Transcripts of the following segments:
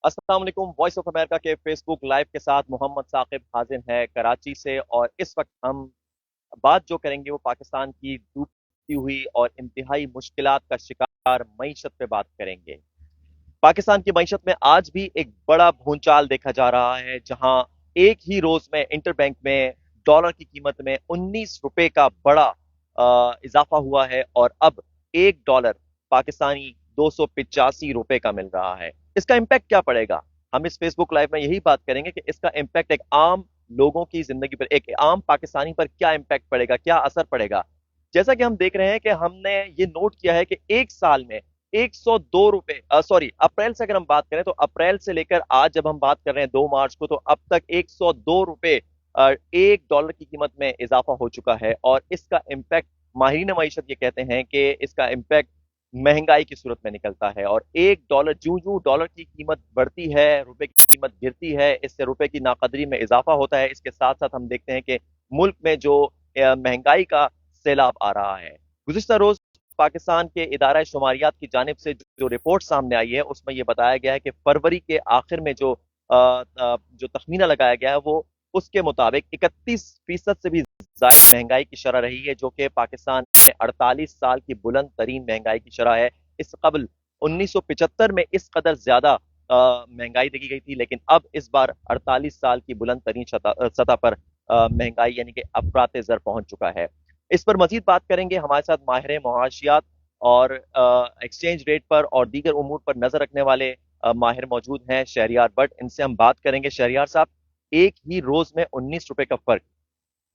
अस्सलाम वालेकुम। Voice of America के फेसबुक लाइव के साथ मोहम्मद साकिब हाजिर है कराची से। और इस वक्त हम बात जो करेंगे वो पाकिस्तान की डूबती हुई और इंतहाई मुश्किलात का शिकार मईशत पे बात करेंगे। पाकिस्तान की मईशत में आज भी एक बड़ा भूचाल देखा जा रहा है, जहां एक ही रोज में इंटरबैंक में डॉलर की कीमत में 19 रुपए का बड़ा इजाफा हुआ है और अब $1 पाकिस्तानी 285 रुपए का मिल रहा है। इसका इम्पैक्ट क्या पड़ेगा? हम इस फेसबुक लाइव में यही बात करेंगे कि इसका इम्पैक्ट एक आम लोगों की जिंदगी पर, एक आम पाकिस्तानी पर क्या इम्पैक्ट पड़ेगा, क्या असर पड़ेगा। जैसा कि हम देख रहे हैं कि हमने ये नोट किया है कि एक साल में 102 रुपए, सॉरी, अप्रैल से अगर हम बात करें तो अप्रैल से लेकर आज जब हम बात कर रहे हैं 2 मार्च को, तो अब तक 102 रुपए $1 की कीमत में इजाफा हो चुका है। और इसका इम्पैक्ट, माहिरीन मईशत ये कहते हैं कि इसका इम्पैक्ट महंगाई की सूरत में निकलता है। और $1 जूं जूं डॉलर की कीमत बढ़ती है, रुपए की कीमत गिरती है, इससे रुपए की नाकदरी में इजाफा होता है। इसके साथ साथ हम देखते हैं कि मुल्क में जो महंगाई का सैलाब आ रहा है। गुज़िश्ता रोज पाकिस्तान के इदारा शुमारियात की जानिब से जो रिपोर्ट सामने आई है उसमें यह बताया गया है कि फरवरी के आखिर में जो तखमीना लगाया गया है वो उसके मुताबिक 31% से भी ज्यादा महंगाई की शरह रही है, जो कि पाकिस्तान में 48 साल की बुलंद तरीन महंगाई की शरह है। इस कबल 1975 में इस कदर ज्यादा महंगाई देखी गई थी, लेकिन अब इस बार 48 साल की बुलंद तरीन सतह पर महंगाई यानी कि अफरात ज़र पहुंच चुका है। इस पर मजीद बात करेंगे। हमारे साथ माहिर मुआशियात और एक्सचेंज रेट पर और दीगर उमूर पर नजर रखने वाले माहिर मौजूद हैं, शहरियार बट। इनसे हम बात करेंगे। शहरियार साहब, एक ही रोज में 19 रुपए का फर्क,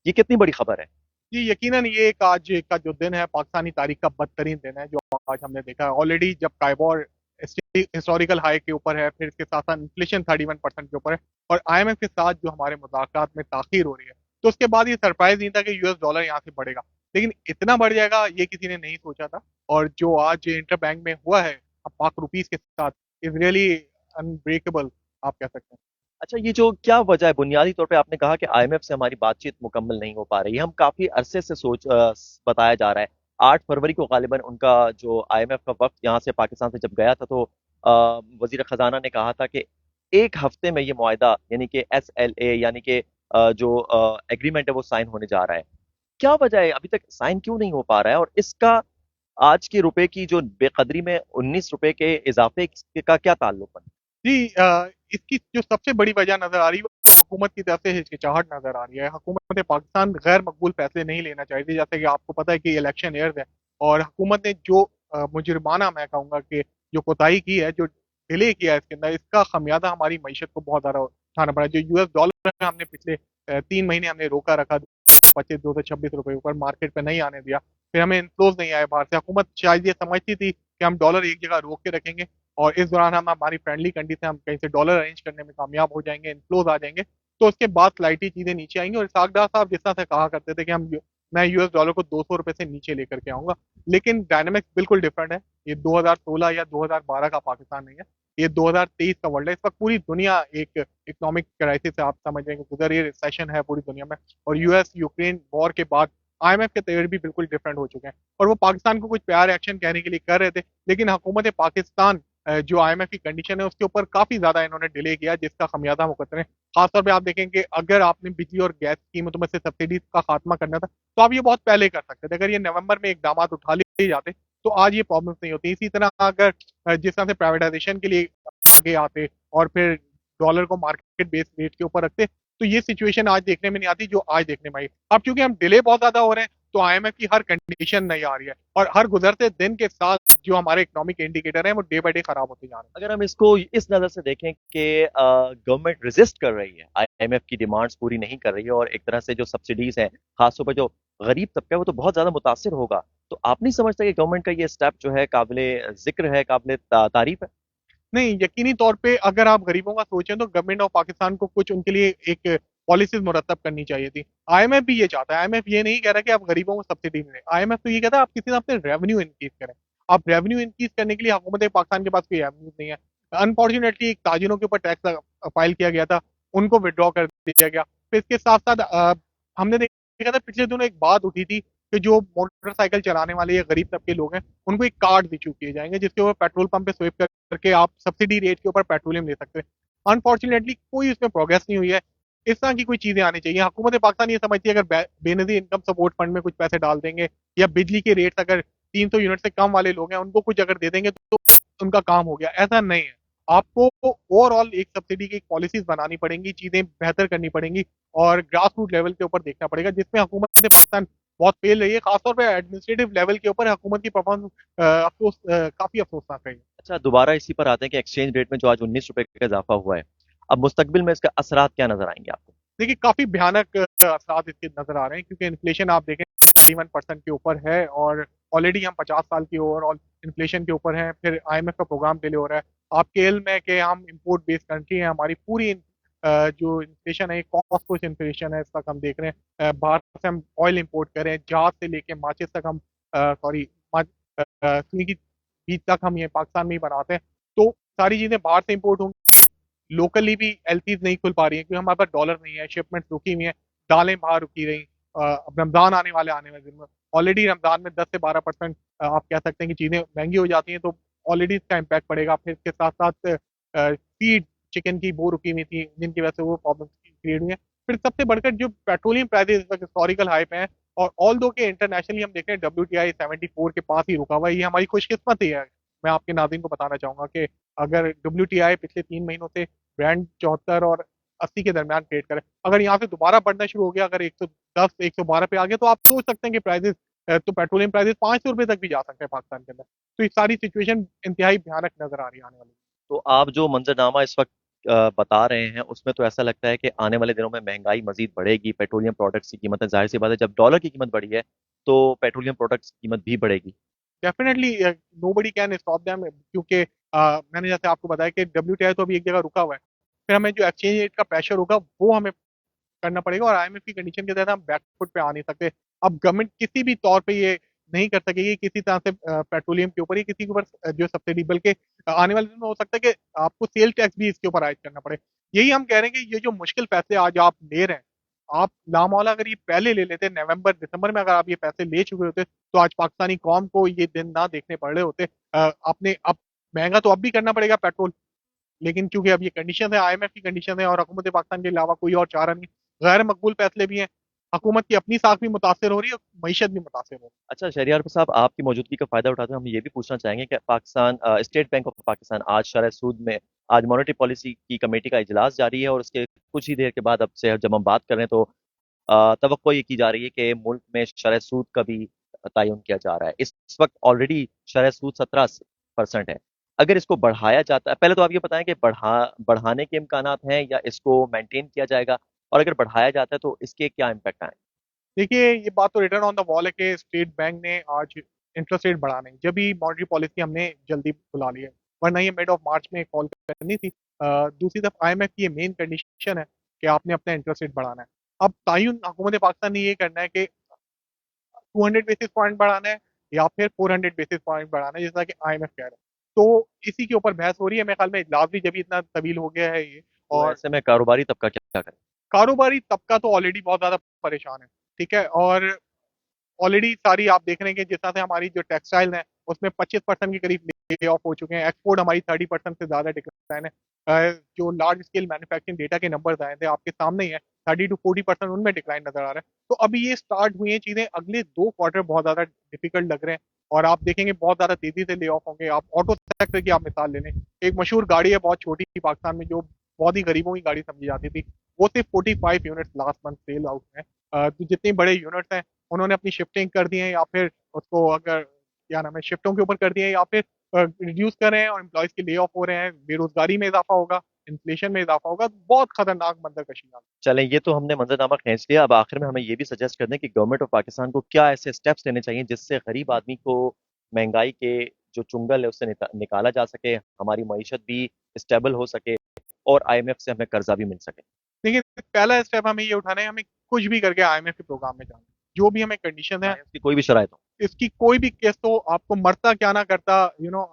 ये कितनी बड़ी खबर है? जी, यकीनन ये एक आज का जो दिन है पाकिस्तानी तारीख का बदतरीन दिन है जो आज हमने देखा है। ऑलरेडी जब काइबोर हिस्टोरिकल हाई के ऊपर है, फिर इसके साथ साथ इन्फ्लेशन 31% के ऊपर है और आईएमएफ के साथ जो हमारे मुज़ाकरात में ताखीर हो रही है, तो उसके बाद ये सरप्राइज नहीं था कि यूएस डॉलर यहाँ से बढ़ेगा। लेकिन इतना बढ़ जाएगा ये किसी ने नहीं सोचा था। और जो आज इंटर बैंक में हुआ है पाक रुपीज के साथ, इज रियली अनब्रेकेबल, आप कह सकते हैं। अच्छा, ये जो क्या वजह है? बुनियादी तौर पे आपने कहा कि आईएमएफ से हमारी बातचीत मुकम्मल नहीं हो पा रही है। हम काफी अरसे से बताया जा रहा है। 8 फरवरी को गालिबन उनका जो आईएमएफ का वक्त यहाँ से पाकिस्तान से जब गया था, तो वजीर खजाना ने कहा था कि एक हफ्ते में ये मुआहदा यानी कि SLA यानी कि जो एग्रीमेंट है वो साइन होने जा रहा है। क्या वजह है, अभी तक साइन क्यों नहीं हो पा रहा है? और इसका आज के रुपए की जो बेकदरी में 19 रुपए के इजाफे का क्या ताल्लुक है? जी, इसकी जो सबसे बड़ी वजह नजर आ रही है वो हुकूमत की तरफ से हिचकिचाहट नजर आ रही है। हुकूमत पाकिस्तान गैर मकबूल फैसले नहीं लेना चाहती, जैसे कि आपको पता है कि इलेक्शन ईयर्स है और हुकूमत ने जो मुजरिमाना, मैं कहूंगा कि जो कोताही की है, जो डिले किया है इसके अंदर, इसका खमियाजा हमारी मीशत को बहुत ज्यादा उठाना पड़ा। जो यूएस डॉलर है हमने पिछले 3 महीने हमने रोका रखा, 25 226 रुपए ऊपर मार्केट पे नहीं आने दिया। फिर हमें इन्फ्लोज नहीं आए बाहर से। हुकूमत शायद ये समझती थी कि हम डॉलर एक जगह रोक के रखेंगे और इस दौरान हम हमारी फ्रेंडली कंडी से हम कहीं से डॉलर अरेंज करने में कामयाब हो जाएंगे, इनफ्लोज आ जाएंगे, तो उसके बाद स्लाइटली चीजें नीचे आएंगी। और इसाक डार साहब जिस तरह से कहा करते थे कि मैं यूएस डॉलर को 200 रुपए से नीचे लेकर के आऊंगा, लेकिन डायनेमिक्स बिल्कुल डिफरेंट है। ये 2016 या 2012 का पाकिस्तान नहीं है, ये 2023 का वर्ल्ड है। इस वक्त पूरी दुनिया एक इकोनॉमिक क्राइसिस से, आप समझ रहे हैं, गुजर ये रिसेशन है पूरी दुनिया में। और यूएस यूक्रेन वॉर के बाद आईएमएफ के तेवर भी बिल्कुल डिफरेंट हो चुके हैं और वो पाकिस्तान को कुछ प्यार एक्शन कहने के लिए कर रहे थे, लेकिन हुकूमत पाकिस्तान जो आईएमएफ की कंडीशन है उसके ऊपर काफी ज्यादा इन्होंने डिले किया, जिसका खमियाजा मुकद्दर है। खासतौर पे आप देखेंगे अगर आपने बिजली और गैस की कीमतों में से सब्सिडी का खात्मा करना था तो आप ये बहुत पहले कर सकते थे। अगर ये नवंबर में इकदाम उठा लिए जाते तो आज ये प्रॉब्लम नहीं होती। इसी तरह अगर जिस तरह से प्राइवेटाइजेशन के लिए आगे आते और फिर डॉलर को मार्केट बेस्ड रेट के ऊपर रखते, तो ये सिचुएशन आज देखने में नहीं आती जो आज देखने में आई। अब क्योंकि हम डिले बहुत ज्यादा हो रहे हैं तो आईएमएफ की हर कंडीशन नहीं आ रही है और हर गुजरते दिन के साथ जो हमारे इकोनॉमिक इंडिकेटर हैं वो डे बाय डे खराब होते जा रहे हैं। अगर हम इसको इस नजर से देखें कि गवर्नमेंट रेजिस्ट कर रही है, आईएमएफ की डिमांड्स पूरी नहीं कर रही है, और एक तरह से जो सब्सिडीज हैं, खासतौर पर जो गरीब तबका है, वो तो बहुत ज्यादा मुतासिर होगा। तो आप नहीं समझते कि गवर्नमेंट का ये स्टेप जो है काबिले जिक्र है, काबिले तारीफ है? नहीं, यकीनी तौर पे अगर आप गरीबों का सोचें तो गवर्नमेंट ऑफ पाकिस्तान को कुछ उनके लिए एक पॉलिसीज मुरतब करनी चाहिए थी। आईएमएफ भी ये चाहता है। आईएमएफ ये नहीं कह रहा कि आप गरीबों को सब्सिडी मिले। आईएमएफ तो ये कहता है आप किसी तरह अपने रेवेन्यू इंक्रीज करें। आप रेवेन्यू इंक्रीज करने के लिए हुकूमत पाकिस्तान के पास कोई एवेन्यू नहीं है। अनफॉर्चुनेटली एक ताजिरों के ऊपर टैक्स फाइल किया गया था, उनको विड्रॉ कर दिया गया। फिर इसके साथ साथ हमने देखा था पिछले दिनों एक बात उठी थी कि जो मोटरसाइकिल चलाने वाले या गरीब तबके लोग हैं उनको एक कार्ड इशू किए जाएंगे जिसके ऊपर पेट्रोल पंप पे स्विप करके आप सब्सिडी रेट के ऊपर पेट्रोलियम ले सकते हैं। अनफॉर्चुनेटली कोई उसमें प्रोग्रेस नहीं हुई है। इस तरह की कोई चीजें आनी चाहिए। हुकूमत पाकिस्तान ये समझती है अगर बेनजीर इनकम सपोर्ट फंड में कुछ पैसे डाल देंगे या बिजली के रेट अगर 300 यूनिट से कम वाले लोग हैं उनको कुछ अगर दे देंगे तो उनका काम हो गया, ऐसा नहीं है। आपको ओवरऑल एक सब्सिडी की पॉलिसीज बनानी पड़ेंगी, चीजें बेहतर करनी पड़ेंगी और ग्रास रूट लेवल के ऊपर देखना पड़ेगा जिसमें हुकूमत पाकिस्तान बहुत फेल रही है। खासतौर पर एडमिनिस्ट्रेटिव लेवल के ऊपर हुकूमत की परफॉर्मेंस अफसोस काफी अफसोसनाक है। अच्छा, दोबारा इसी पर आते हैं कि एक्सचेंज रेट में जो आज 19 रुपए का इजाफा हुआ है, अब मुस्तकबिल में इसके असरात क्या नजर आएंगे आपको? देखिए काफी भयानक असरात इसके नजर आ रहे हैं क्योंकि इन्फ्लेशन आप देखें 41% के ऊपर है और ऑलरेडी हम 50 साल की ओवरऑल इन्फ्लेशन के ऊपर हैं। फिर आईएमएफ का प्रोग्राम डिले हो रहा है। आपके इल्म है कि हम इंपोर्ट बेस्ड कंट्री हैं, हमारी पूरी जो इन्फ्लेशन है कॉस्ट पुश इन्फ्लेशन है, इस तक हम देख रहे हैं। बाहर से हम ऑयल इंपोर्ट कर रहे हैं, जहाज से लेके माचिस तक हम सॉरी सुई की बीज तक हम ये पाकिस्तान में ही बनाते हैं। तो सारी चीजें बाहर से इंपोर्ट होंगी। लोकली भी एलसीज नहीं खुल पा रही है क्योंकि हमारे पास डॉलर नहीं है, शिपमेंट रुकी हुई है, दालें बाहर रुकी रही। अब रमजान आने वाले दिन में ऑलरेडी रमजान में 10 से 12% आप कह सकते हैं कि चीजें महंगी हो जाती हैं, तो ऑलरेडी इसका इम्पैक्ट पड़ेगा। फिर इसके साथ साथ फीड चिकन की वो रुकी हुई थी जिनकी वजह से वो प्रॉब्लम क्रिएट हुई है। फिर सबसे बढ़कर जो पेट्रोलियम प्राइसेस हिस्टोरिकल हाई पे हैं और ऑल दो के इंटरनेशनली हम देख रहे हैं WTI 74 के पास ही रुका हुआ है। ये हमारी खुशकिस्मती है। मैं आपके नाज़रीन को बताना चाहूंगा कि अगर WTI पिछले 3 महीनों से ब्रांड 74 और 80 के दरमियान ट्रेड करे, अगर यहाँ से दोबारा बढ़ना शुरू हो गया, अगर 110 112 पे आ गया तो आप सोच सकते हैं कि प्राइसेस तो पेट्रोलियम प्राइसेस 500 रुपए तक भी जा सकते हैं पाकिस्तान के अंदर। तो ये सारी सिचुएशन इंतहाई भयानक नजर आ रही है आने वाली। तो आप जो मंजरनामा इस वक्त बता रहे हैं उसमें तो ऐसा लगता है कि आने वाले दिनों में महंगाई मजीद बढ़ेगी, पेट्रोलियम प्रोडक्ट्स की कीमतें, जाहिर सी बात है जब डॉलर की कीमत बढ़ी है तो पेट्रोलियम प्रोडक्ट्स की कीमत भी बढ़ेगी। Definitely nobody can stop them क्योंकि मैंने जैसे आपको बताया कि WTI तो अभी एक जगह रुका हुआ है। फिर हमें जो एक्सचेंज रेट का प्रेशर होगा वो हमें करना पड़ेगा और आईएमएफ की कंडीशन के तहत हम बैकफुट पे आ नहीं सकते। अब गवर्नमेंट किसी भी तौर पे ये नहीं कर सकेगी किसी तरह से पेट्रोलियम के ऊपर या किसी के ऊपर जो सब्सिडी, बल्कि आने वाले दिन में हो सकता है कि आपको सेल टैक्स भी इसके ऊपर आयद करना पड़े। यही हम कह रहे हैं कि ये जो मुश्किल फैसले आज आप ले रहे हैं, आप लामौला अगर ये पहले ले लेते, नवंबर दिसंबर में अगर आप ये फैसले ले चुके होते तो आज पाकिस्तानी कौम को ये दिन ना देखने पड़ रहे होते। आपने अब महंगा तो अब भी करना पड़ेगा पेट्रोल, लेकिन क्योंकि अब ये कंडीशन है, आईएमएफ की कंडीशन है और हुकूमत पाकिस्तान के अलावा कोई और चारा नहीं, गैर मकबूल फैसले भी हैं। हुकूमत की अपनी साख भी मुतासर हो रही है और मीशत भी मुतासर हो रही अच्छा शहरियार साहब, आपकी मौजूदगी का फायदा उठाते हुए हम ये भी पूछना चाहेंगे कि Pakistan state bank of Pakistan आज शरह सूद में, आज मॉनेटरी पॉलिसी की कमेटी का इजलास जारी है और उसके कुछ ही देर के बाद अब से जब हम बात कर रहे हैं तो तवक्को ये की जा रही है कि मुल्क में शरह सूद का भी तयन किया जा रहा है। इस वक्त ऑलरेडी शरह सूद 17% है। अगर इसको बढ़ाया जाता है, पहले तो आप ये बताएं कि बढ़ाने के इम्कानात हैं या इसको मेंटेन किया जाएगा, और अगर बढ़ाया जाता है तो इसके क्या इम्पैक्ट आए? है। देखिए ये बात तो रिटर्न ऑन द वॉल है कि स्टेट बैंक ने आज इंटरेस्ट रेट बढ़ाने, जब भी मॉनेटरी पॉलिसी हमने जल्दी बुला ली है, वरना ये मिड ऑफ मार्च में कॉल करनी थी। दूसरी तरफ आईएमएफ की ये मेन कंडीशन है कि आपने अपना इंटरेस्ट रेट बढ़ाना है। अब तायुन हुकूमत पाकिस्तान ने ये करना है कि 200 बेसिस पॉइंट बढ़ाना है या फिर 400 बेसिस पॉइंट बढ़ाना है जैसा कि आईएमएफ कह रहा है। तो इसी के ऊपर बहस हो रही है। मेरे ख्याल में इजलास भी जब इतना तवील हो गया है ये। तो और ऐसे में कारोबारी तबका क्या क्या करे? कारोबारी तबका तो ऑलरेडी बहुत ज्यादा परेशान है, ठीक है। और ऑलरेडी सारी आप देख रहे हैं कि जिस तरह से हमारी जो टेक्सटाइल है उसमें 25% के करीब ले ऑफ हो चुके हैं। एक्सपोर्ट हमारी 30% से ज्यादा डिक्लाइन है। जो लार्ज स्केल मैन्युफैक्चरिंग डेटा के नंबर्स आए थे आपके सामने ही है, 30 to 40% उनमें डिक्लाइन नजर आ रहा है। तो अभी ये स्टार्ट हुई है चीजें, अगले 2 क्वार्टर बहुत ज्यादा डिफिकल्ट लग रहे हैं और आप देखेंगे बहुत ज्यादा तेजी से ले ऑफ होंगे। आप ऑटो सेक्टर की आप मिसाल ले लें, एक मशहूर गाड़ी है बहुत छोटी थी पाकिस्तान में जो बहुत ही गरीबों की गाड़ी समझी जाती थी, वो सिर्फ 45 units last month sell out है। तो जितने बड़े यूनिट्स हैं उन्होंने अपनी शिफ्टिंग कर दी है या फिर उसको अगर क्या नाम है शिफ्टों के ऊपर कर दिया है या फिर रिड्यूस कर रहे हैं और एम्प्लॉयज के ले ऑफ हो रहे हैं। बेरोजगारी में इजाफा होगा, इन्फ्लेशन में इजाफा होगा, बहुत खतरनाक मंजर कशी है। चलें, ये तो हमने मंजरनामा खींच लिया। अब आखिर में हमें ये भी सजेस्ट कर दें कि गवर्नमेंट ऑफ पाकिस्तान को क्या ऐसे स्टेप्स लेने चाहिए जिससे गरीब आदमी को महंगाई के जो चुंगल है उससे निकाला जा सके, हमारी मईशत भी स्टेबल हो सके और आईएमएफ से हमें कर्जा भी मिल सके। देखिए पहला स्टेप हमें ये उठाना है, हमें कुछ भी करके आईएमएफ के प्रोग्राम में जाना है। जो भी हमें कंडीशन है, चाहे उसकी कोई भी शराइत हो। इसकी कोई भी केस तो आपको मरता क्या ना करता,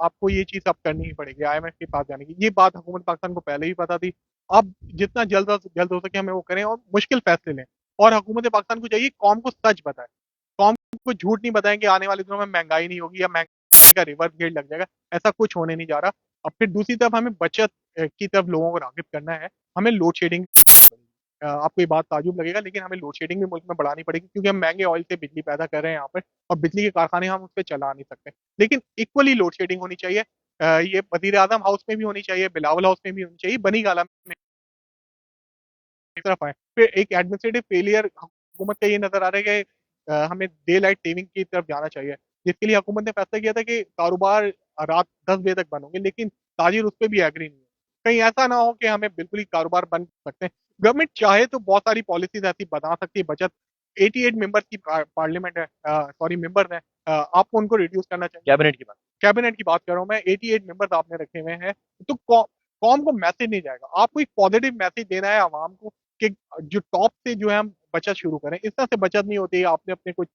आपको ये चीज अब करनी ही पड़ेगी आईएमएफ के पास जाने की। ये बात हुकूमत पाकिस्तान को पहले ही पता थी। अब जितना जल्द जल्द हो सके हमें वो करें और मुश्किल फैसले लें। और हुकूमत पाकिस्तान को चाहिए कौम को सच बताए। कौम को झूठ नहीं बताएंगे आने वाले दिनों में महंगाई नहीं होगी या महंगाई का रिवर्स गेट लग जाएगा, ऐसा कुछ होने नहीं जा रहा। और फिर दूसरी तरफ हमें बचत की तरफ लोगों को राग़िब करना है। हमें लोड शेडिंग आपको ये बात ताज्जुब लगेगा, लेकिन हमें लोड शेडिंग भी मुल्क में बढ़ानी पड़ेगी, क्योंकि हम महंगे ऑयल से बिजली पैदा कर रहे हैं यहाँ पर, और बिजली के कारखाने हम उस पे चला नहीं सकते। लेकिन इक्वली लोड शेडिंग होनी चाहिए। ये वज़ीर-ए-आज़म हाउस में भी होनी चाहिए, बिलावल हाउस में भी होनी चाहिए, बनी गाला में तरफ आए। फिर एक एडमिनिस्ट्रेटिव फेलियर हुकूमत का ये नज़र आ रहा है कि हमें डे लाइट सेविंग की तरफ जाना चाहिए, जिसके लिए हुकूमत ने फैसला किया था कि कारोबार रात 10 बजे तक बंद होंगे, लेकिन ताजिर उस पे भी एग्री नहीं है। कहीं ऐसा ना हो कि हमें बिल्कुल ही कारोबार बंद कर सकते हैं। गवर्नमेंट चाहे तो बहुत सारी पॉलिसीज़ ऐसी बना सकती है, बचत 88 मेंबर्स की पार्लियामेंट है, सॉरी मेंबर्स हैं, आपको उनको रिड्यूस करना चाहिए। कैबिनेट की बात कर रहा हूँ मैं, 88 मेंबर्स आपने रखे हुए हैं, तो कौम को मैसेज नहीं जाएगा। आपको एक पॉजिटिव मैसेज देना है आवाम को कि जो टॉप से जो है हम बचत शुरू करें। इस तरह से बचत नहीं होती है, आपने अपने कुछ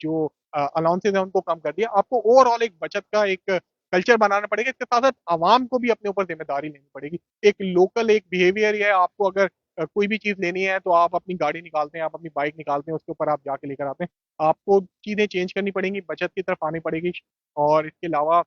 जो अलाउंसेस हैं उनको कम कर दिया। आपको ओवरऑल एक बचत का एक कल्चर बनाना पड़ेगा, इसके साथ-साथ आवाम को भी अपने ऊपर ज़िम्मेदारी लेनी पड़ेगी। एक लोकल एक बिहेवियर है, आपको अगर कोई भी चीज़ लेनी है तो आप अपनी गाड़ी निकालते हैं, आप अपनी बाइक निकालते हैं, उसके ऊपर आप जाके लेकर आते हैं। आपको चीज़ें चेंज करनी पड़ेंगी, बचत की तरफ आनी पड़ेगी, और इसके अलावा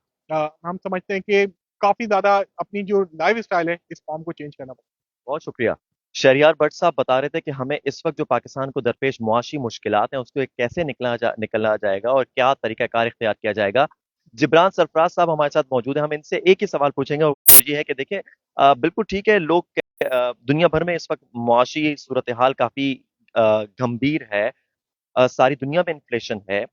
हम समझते हैं कि काफ़ी ज़्यादा अपनी जो लाइफ़स्टाइल है, इस फॉर्म को चेंज करना पड़ेगा। बहुत शुक्रिया। शहरयार भट्ट साहब बता रहे थे कि हमें इस वक्त जो पाकिस्तान को दरपेश मुआशी मुश्किलात हैं उसको कैसे निकला जाएगा और क्या तरीकाकार इख्तियार किया जाएगा। जिब्रान सरफराज साहब हमारे साथ मौजूद हैं। हम इनसे एक ही सवाल पूछेंगे और वो ये है कि देखिए बिल्कुल ठीक है, लोग दुनिया भर में इस वक्त मुआशी सूरत हाल काफी गंभीर है। सारी दुनिया में इन्फ्लेशन है।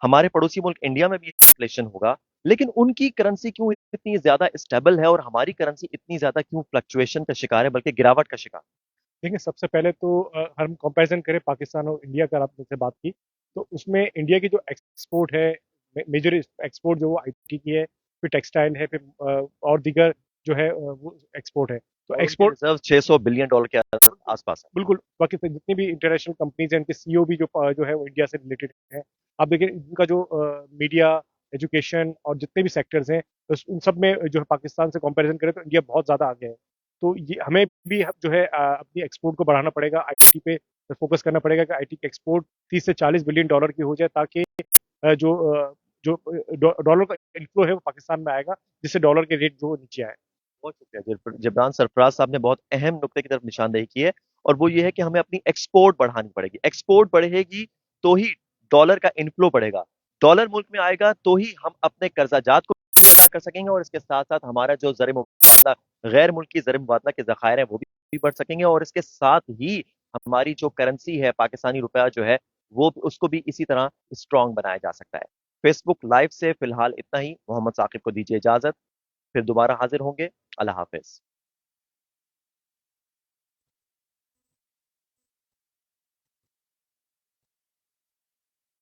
हमारे पड़ोसी मुल्क इंडिया में भी इन्फ्लेशन होगा, लेकिन उनकी करेंसी क्यों इतनी ज्यादा स्टेबल है और हमारी करेंसी इतनी ज्यादा क्यों फ्लक्चुएशन का शिकार है, बल्कि गिरावट का शिकार? देखिए, सबसे पहले तो हम कंपैरिजन करें पाकिस्तान और इंडिया का, आपने से बात की, तो उसमें इंडिया की जो एक्सपोर्ट है, मेजर एक्सपोर्ट जो आईटी की है, फिर टेक्सटाइल है, फिर और दीगर जो है वो एक्सपोर्ट है। तो एक्सपोर्ट रिजर्व $600 बिलियन के आसपास है। बिल्कुल, बाकी जितनी भी इंटरनेशनल कंपनीज हैं, उनके सीईओ भी जो है वो इंडिया से रिलेटेड है। आप देखिए इनका जो मीडिया, एजुकेशन और जितने भी सेक्टर्स हैं, उन सब में जो है पाकिस्तान से कंपैरिजन करें तो इंडिया बहुत ज़्यादा आगे है। तो ये हमें भी जो है अपनी एक्सपोर्ट को बढ़ाना पड़ेगा, आईटी पे फोकस करना पड़ेगा कि आईटी की एक्सपोर्ट 30 से $40 बिलियन की हो जाए, ताकि जो डॉलर का इनफ्लो है वो पाकिस्तान में आएगा, जिससे डॉलर के रेट जो नीचे आए। बहुत शुक्रिया जिब्रान सरफराज साहब ने बहुत अहम नुक्ते की तरफ निशानदेही की है, और वो ये है कि हमें अपनी एक्सपोर्ट बढ़ानी पड़ेगी। एक्सपोर्ट बढ़ेगी तो ही डॉलर का इनफ्लो बढ़ेगा। डॉलर मुल्क में आएगा तो ही हम अपने कर्जाजात को अदा कर सकेंगे, और इसके साथ साथ हमारा जो ज़र मुबादला, गैर मुल्की ज़र मुबादला के ज़खायर हैं वो भी बढ़ सकेंगे, और इसके साथ ही हमारी जो करेंसी है पाकिस्तानी रुपया जो है वो उसको भी इसी तरह स्ट्रांग बनाया जा सकता है। फेसबुक लाइव से फिलहाल इतना ही। मोहम्मद साकिब को दीजिए इजाजत, फिर दोबारा हाजिर होंगे। अल्लाह हाफिज।